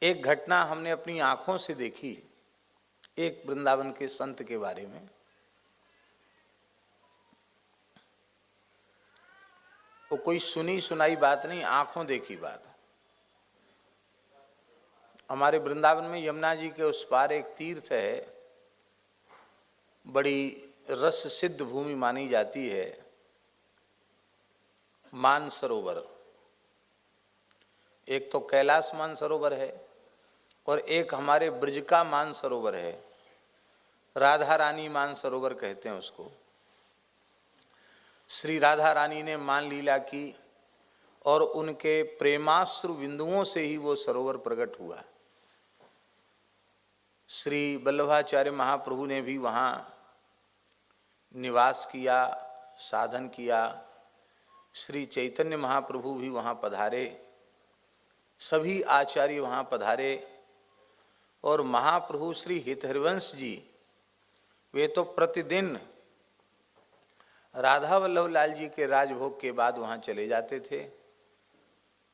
एक घटना हमने अपनी आंखों से देखी, एक वृंदावन के संत के बारे में। वो कोई सुनी सुनाई बात नहीं, आंखों देखी बात। हमारे वृंदावन में यमुना जी के उस पार एक तीर्थ है, बड़ी रस सिद्ध भूमि मानी जाती है, मानसरोवर। एक तो कैलाश मानसरोवर है और एक हमारे ब्रज का मानसरोवर है, राधा रानी मानसरोवर कहते हैं उसको। श्री राधा रानी ने मान लीला की और उनके प्रेमाश्रु बिंदुओं से ही वो सरोवर प्रकट हुआ। श्री वल्लभाचार्य महाप्रभु ने भी वहाँ निवास किया, साधन किया। श्री चैतन्य महाप्रभु भी वहाँ पधारे, सभी आचार्य वहाँ पधारे। और महाप्रभु श्री हितहरिवंश जी वे तो प्रतिदिन राधा वल्लभ लाल जी के राजभोग के बाद वहाँ चले जाते थे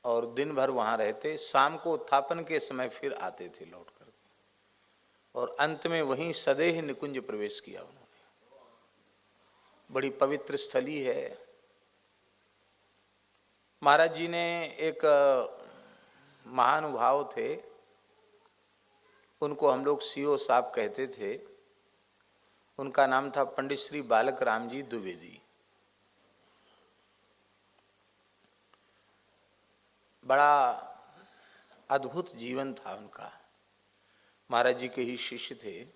और दिन भर वहाँ रहते। शाम को उत्थापन के समय फिर आते थे लौट कर, और अंत में वहीं सदेह निकुंज प्रवेश किया उन्होंने। बड़ी पवित्र स्थली है। महाराज जी ने एक महानुभाव थे, उनको हम लोग सीओ साहब कहते थे। उनका नाम था पंडित श्री बालक राम जी द्विवेदी। बड़ा अद्भुत जीवन था उनका। महाराज जी के ही शिष्य थे,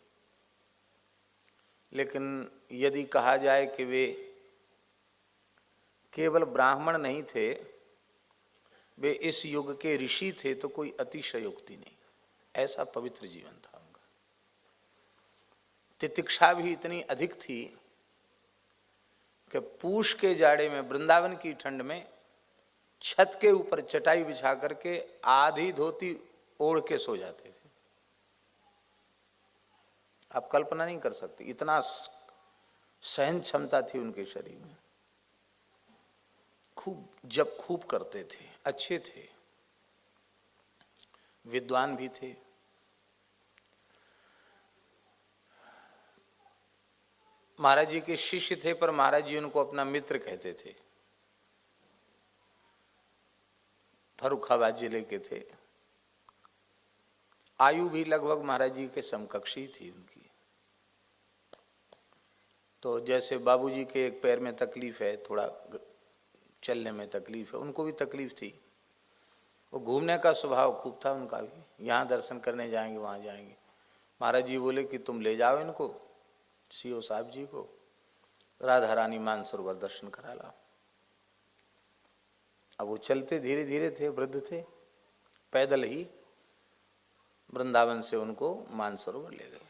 लेकिन यदि कहा जाए कि वे केवल ब्राह्मण नहीं थे, वे इस युग के ऋषि थे तो कोई अतिशयोक्ति नहीं। ऐसा पवित्र जीवन था उनका। तितिक्षा भी इतनी अधिक थी कि पूष के जाड़े में, वृंदावन की ठंड में, छत के ऊपर चटाई बिछा करके आधी धोती ओढ़ के सो जाते थे। आप कल्पना नहीं कर सकते, इतना सहन क्षमता थी उनके शरीर में। खूब जप खूब करते थे, अच्छे थे, विद्वान भी थे। महाराज जी के शिष्य थे, पर महाराज जी उनको अपना मित्र कहते थे। फर्रुखाबाद जिले के थे। आयु भी लगभग महाराज जी के समकक्ष ही थी उनकी। तो जैसे बाबूजी के एक पैर में तकलीफ है, थोड़ा चलने में तकलीफ है, उनको भी तकलीफ थी। वो घूमने का स्वभाव खूब था उनका भी। यहाँ दर्शन करने जाएंगे, वहाँ जाएंगे। महाराज जी बोले कि तुम ले जाओ इनको, सीओ साहब जी को, राधा रानी मानसरोवर दर्शन करा लाओ। अब वो चलते धीरे धीरे थे, वृद्ध थे, पैदल ही वृंदावन से उनको मानसरोवर ले गए।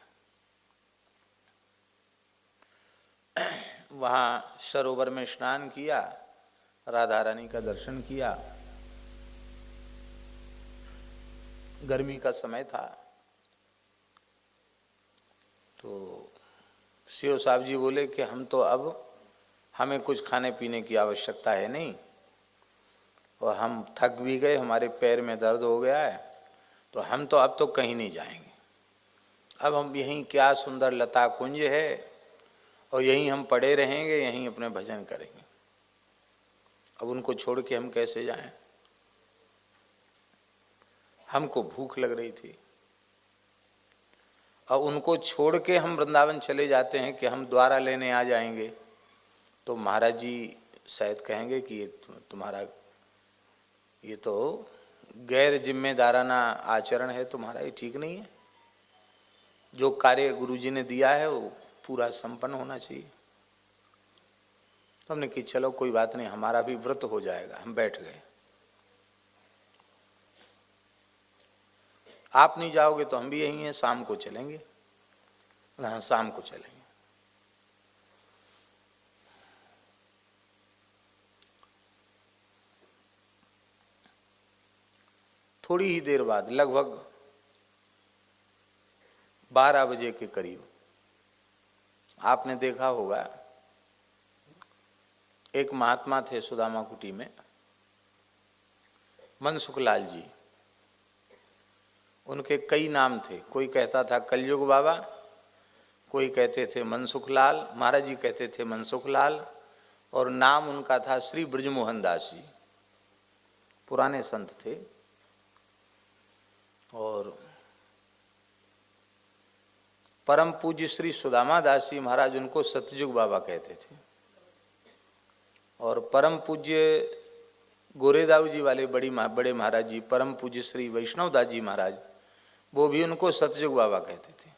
वहाँ सरोवर में स्नान किया, राधा रानी का दर्शन किया। गर्मी का समय था, तो सीओ साहब जी बोले कि हम तो अब, हमें कुछ खाने पीने की आवश्यकता है नहीं, और हम थक भी गए, हमारे पैर में दर्द हो गया है, तो हम तो अब तो कहीं नहीं जाएंगे। अब हम यहीं, क्या सुंदर लता कुंज है, और यहीं हम पड़े रहेंगे, यहीं अपने भजन करेंगे। अब उनको छोड़ के हम कैसे जाएं? हमको भूख लग रही थी, और उनको छोड़ के हम वृंदावन चले जाते हैं कि हम द्वारा लेने आ जाएंगे, तो महाराज जी शायद कहेंगे कि ये तुम्हारा, ये तो गैर जिम्मेदाराना आचरण है तुम्हारा, ये ठीक नहीं है। जो कार्य गुरुजी ने दिया है वो पूरा संपन्न होना चाहिए। तो हमने कि चलो कोई बात नहीं, हमारा भी व्रत हो जाएगा। हम बैठ गए। आप नहीं जाओगे तो हम भी यहीं हैं, शाम को चलेंगे। हाँ, शाम को चलेंगे। थोड़ी ही देर बाद, लगभग 12 बजे के करीब, आपने देखा होगा, एक महात्मा थे सुदामा कुटी में, मनसुख लाल जी। उनके कई नाम थे, कोई कहता था कलयुग बाबा, कोई कहते थे मनसुख लाल, महाराज जी कहते थे मनसुख लाल, और नाम उनका था श्री ब्रजमोहन दास जी, पुराने संत थे। और परम पूज्य श्री सुदामा दास जी महाराज उनको सतयुग बाबा कहते थे। और परम पूज्य गोरेदाऊ जी वाले बड़े महाराज जी परम पूज्य श्री वैष्णव दास जी महाराज, वो भी उनको सतयुग बाबा कहते थे,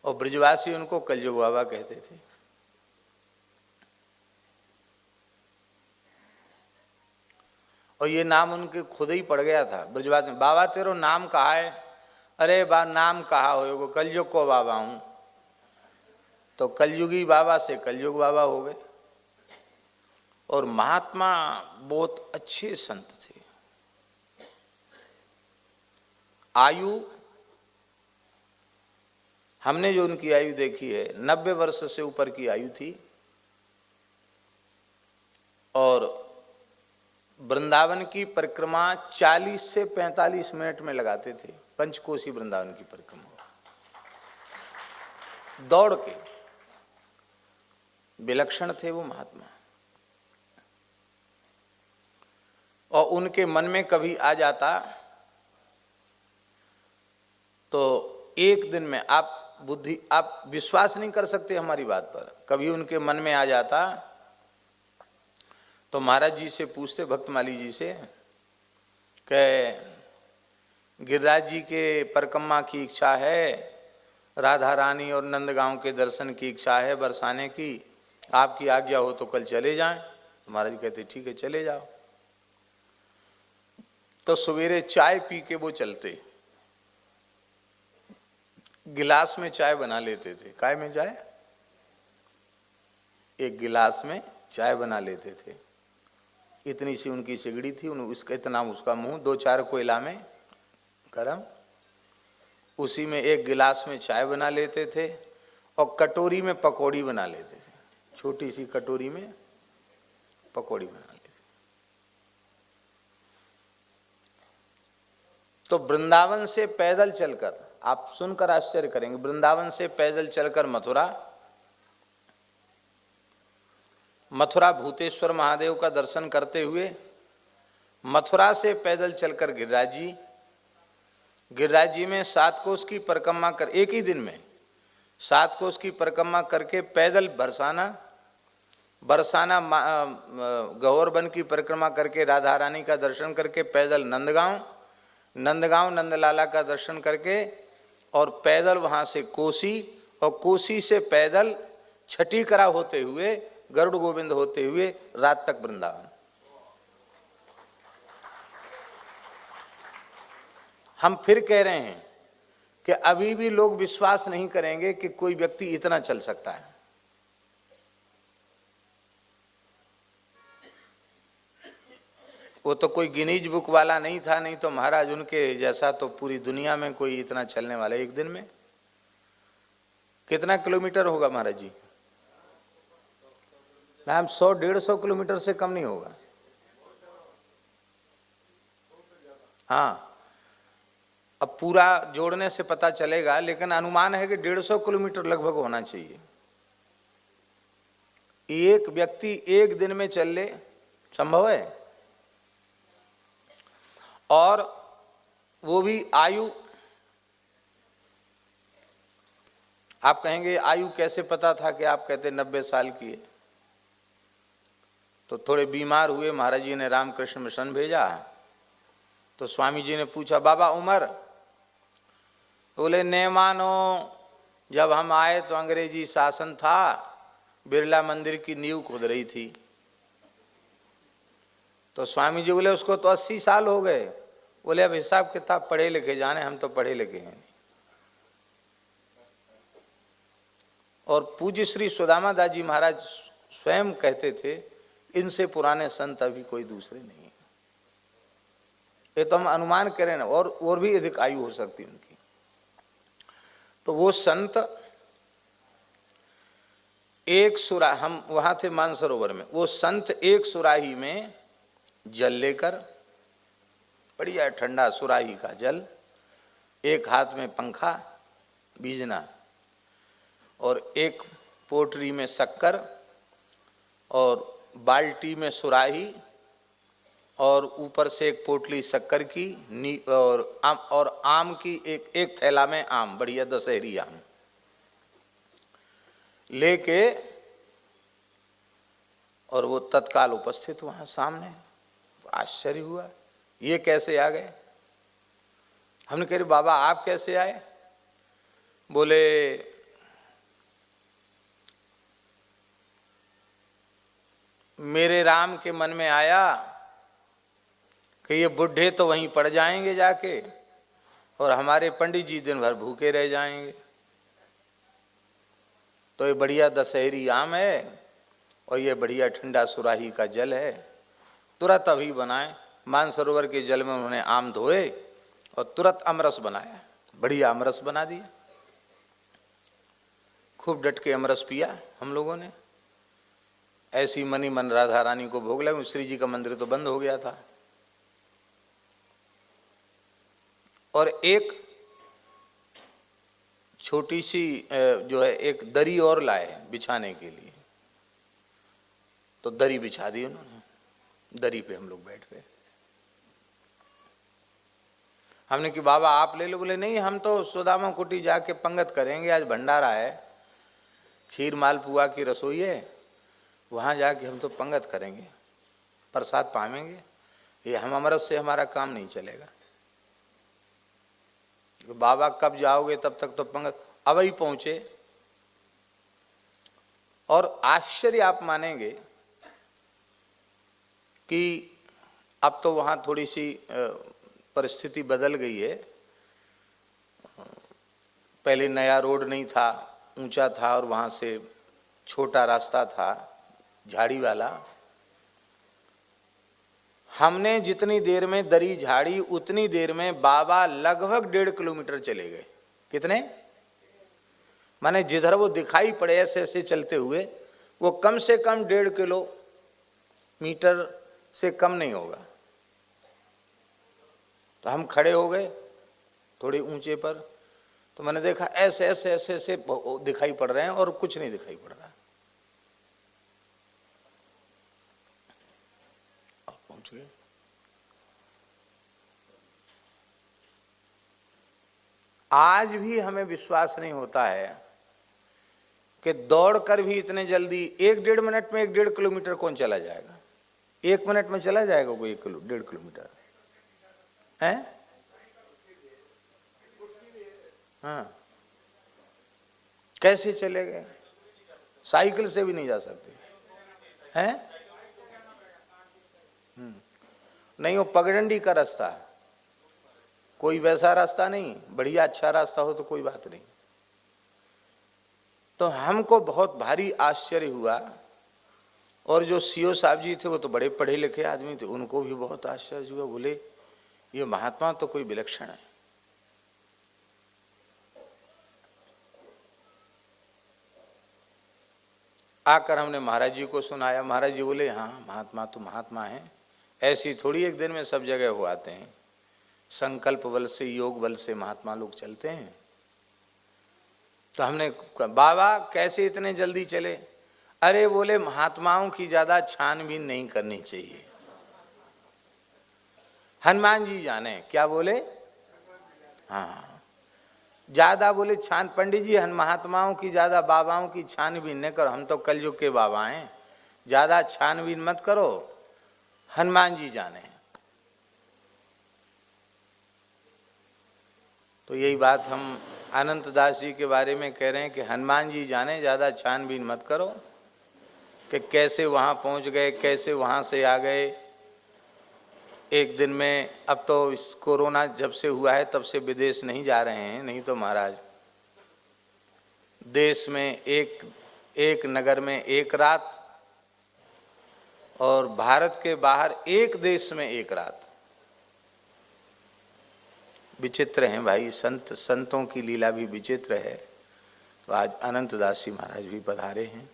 और ब्रजवासी उनको कलयुग बाबा कहते थे। और ये नाम उनके खुद ही पड़ गया था ब्रजवासी। बाबा तेरो नाम कहा है? अरे बा नाम कहा हो, कलयुग को बाबा हूं। तो कलयुगी बाबा से कलयुग बाबा हो गए। और महात्मा बहुत अच्छे संत थे। आयु, हमने जो उनकी आयु देखी है 90 वर्ष से ऊपर की आयु थी। और वृंदावन की परिक्रमा 40 से 45 मिनट में लगाते थे, पंचकोशी वृंदावन की परिक्रमा दौड़ के। विलक्षण थे वो महात्मा। और उनके मन में कभी आ जाता तो एक दिन में आप विश्वास नहीं कर सकते हमारी बात पर, कभी उनके मन में आ जाता तो महाराज जी से पूछते, भक्तमाली जी से, कि गिरिराज जी के परिक्रमा की इच्छा है, राधा रानी और नंदगांव के दर्शन की इच्छा है बरसाने की, आपकी आज्ञा हो तो कल चले जाएं। तो महाराज कहते ठीक है चले जाओ। तो सवेरे चाय पी के वो चलते, गिलास में चाय बना लेते थे। काय में चाय? एक गिलास में चाय बना लेते थे। इतनी सी उनकी सिगड़ी थी, उसका इतना उसका मुंह, 2-4 कोयला में गरम, उसी में एक गिलास में चाय बना लेते थे और कटोरी में पकौड़ी बना लेते थे। छोटी सी कटोरी में पकौड़ी बना लेते। तो वृंदावन से पैदल चलकर, आप सुनकर आश्चर्य करेंगे, वृंदावन से पैदल चलकर मथुरा भूतेश्वर महादेव का दर्शन करते हुए, मथुरा से पैदल चलकर गिरिराज जी में 7 कोस की परिक्रमा कर, एक ही दिन में 7 कोस की परिक्रमा करके पैदल बरसाना गौर वन की परिक्रमा करके राधा रानी का दर्शन करके पैदल नंदगांव नंदलाला का दर्शन करके, और पैदल वहाँ से कोसी, और कोसी से पैदल छठी करा होते हुए, गरुड़ गोविंद होते हुए रात तक वृंदावन। हम फिर कह रहे हैं कि अभी भी लोग विश्वास नहीं करेंगे कि कोई व्यक्ति इतना चल सकता है। वो तो कोई गिनीज बुक वाला नहीं था, नहीं तो महाराज उनके जैसा तो पूरी दुनिया में कोई इतना चलने वाला। एक दिन में कितना किलोमीटर होगा महाराज जी? मैम 100-150 किलोमीटर से कम नहीं होगा। हाँ, अब पूरा जोड़ने से पता चलेगा, लेकिन अनुमान है कि 150 किलोमीटर लगभग होना चाहिए। एक व्यक्ति एक दिन में चल ले, संभव है? और वो भी आयु, आप कहेंगे आयु कैसे पता था कि आप कहते 90 साल की है? तो थोड़े बीमार हुए, महाराज जी ने रामकृष्ण मिशन भेजा, तो स्वामी जी ने पूछा बाबा उम्र? बोले ने मानो, जब हम आए तो अंग्रेजी शासन था, बिरला मंदिर की नींव खुद रही थी। तो स्वामी जी बोले उसको तो 80 साल हो गए। बोले अब हिसाब किताब पढ़े लिखे जाने, हम तो पढ़े लिखे हैं नहीं। और पूज्य श्री सुदामा दास जी महाराज स्वयं कहते थे, इनसे पुराने संत अभी कोई दूसरे नहीं है। ये तो हम अनुमान करें ना, और भी अधिक आयु हो सकती उनकी। तो वो संत एक सुरा, हम वहां थे मानसरोवर में, वो संत एक सुराही में जल लेकर बढ़िया ठंडा सुराही का जल, एक हाथ में पंखा बीजना और एक पोटरी में शक्कर और बाल्टी में सुराही और ऊपर से एक पोटली शक्कर की और आम की एक थैला में आम, बढ़िया दशहरी आम लेके, और वो तत्काल उपस्थित वहां सामने। आश्चर्य हुआ, ये कैसे आ गए? हमने कहा बाबा आप कैसे आए? बोले मेरे राम के मन में आया कि ये बुढ़े तो वहीं पड़ जाएंगे जाके और हमारे पंडित जी दिन भर भूखे रह जाएंगे, तो ये बढ़िया दशहरी आम है और ये बढ़िया ठंडा सुराही का जल है, तुरंत अभी बनाए। मानसरोवर के जल में उन्होंने आम धोए और तुरंत अमरस बनाया, बढ़िया अमरस बना दिया। खूब डट के अमरस पिया हम लोगों ने। ऐसी मनी मन राधा रानी को भोग लगा। श्री जी का मंदिर तो बंद हो गया था। और एक छोटी सी जो है एक दरी और लाए बिछाने के लिए, तो दरी बिछा दी उन्होंने, दरी पे हम लोग बैठ गए। हमने कि बाबा आप ले लो। बोले नहीं, हम तो सुदामा कुटी जाके पंगत करेंगे, आज भंडारा है, खीर मालपुआ की रसोई है, वहां जाके हम तो पंगत करेंगे, प्रसाद पावेंगे, ये हम अमरस से हमारा काम नहीं चलेगा। बाबा कब जाओगे? तब तक तो पंगत। अब ही पहुंचे और आश्चर्य आप मानेंगे कि अब तो वहां थोड़ी सी परिस्थिति बदल गई है। पहले नया रोड नहीं था, ऊंचा था और वहां से छोटा रास्ता था झाड़ी वाला। हमने जितनी देर में दरी झाड़ी उतनी देर में बाबा लगभग 1.5 किलोमीटर चले गए। कितने? माने जिधर वो दिखाई पड़े ऐसे ऐसे चलते हुए, वो कम से कम 1.5 किलोमीटर से कम नहीं होगा। तो हम खड़े हो गए थोड़े ऊंचे पर, तो मैंने देखा ऐसे ऐसे ऐसे ऐसे दिखाई पड़ रहे हैं और कुछ नहीं दिखाई पड़ रहा। और पहुंच गए। आज भी हमें विश्वास नहीं होता है कि दौड़कर भी इतने जल्दी 1-1.5 मिनट में 1-1.5 किलोमीटर कौन चला जाएगा? 1 मिनट में चला जाएगा कोई 1-1.5 किलोमीटर है? हाँ, कैसे चले गए? साइकिल से भी नहीं जा सकते हैं? नहीं, वो पगडंडी का रास्ता, कोई वैसा रास्ता नहीं। बढ़िया अच्छा रास्ता हो तो कोई बात नहीं। तो हमको बहुत भारी आश्चर्य हुआ। और जो सीओ साहब जी थे वो तो बड़े पढ़े लिखे आदमी थे, उनको भी बहुत आश्चर्य हुआ। बोले ये महात्मा तो कोई विलक्षण है। आकर हमने महाराज जी को सुनाया। महाराज जी बोले हाँ, महात्मा तो महात्मा है, ऐसी थोड़ी एक दिन में सब जगह हो आते हैं। संकल्प बल से, योग बल से महात्मा लोग चलते हैं। तो हमने बाबा कैसे इतने जल्दी चले? अरे बोले महात्माओं की ज्यादा छानबीन नहीं करनी चाहिए, हनुमान जी जाने। क्या बोले? हाँ, ज्यादा बोले छान, पंडित जी महात्माओं की ज्यादा, बाबाओं की छानबीन न करो, हम तो कलयुग के बाबा हैं, ज्यादा छानबीन मत करो, हनुमान जी जाने। तो यही बात हम अनंत दास जी के बारे में कह रहे हैं कि हनुमान जी जाने, ज्यादा छानबीन मत करो कि कैसे वहां पहुंच गए, कैसे वहां से आ गए एक दिन में। अब तो इस कोरोना जब से हुआ है तब से विदेश नहीं जा रहे हैं, नहीं तो महाराज देश में एक नगर में एक रात और भारत के बाहर एक देश में एक रात। विचित्र हैं भाई, संतों की लीला भी विचित्र है। तो आज अनंत दास जी महाराज भी पधारे हैं।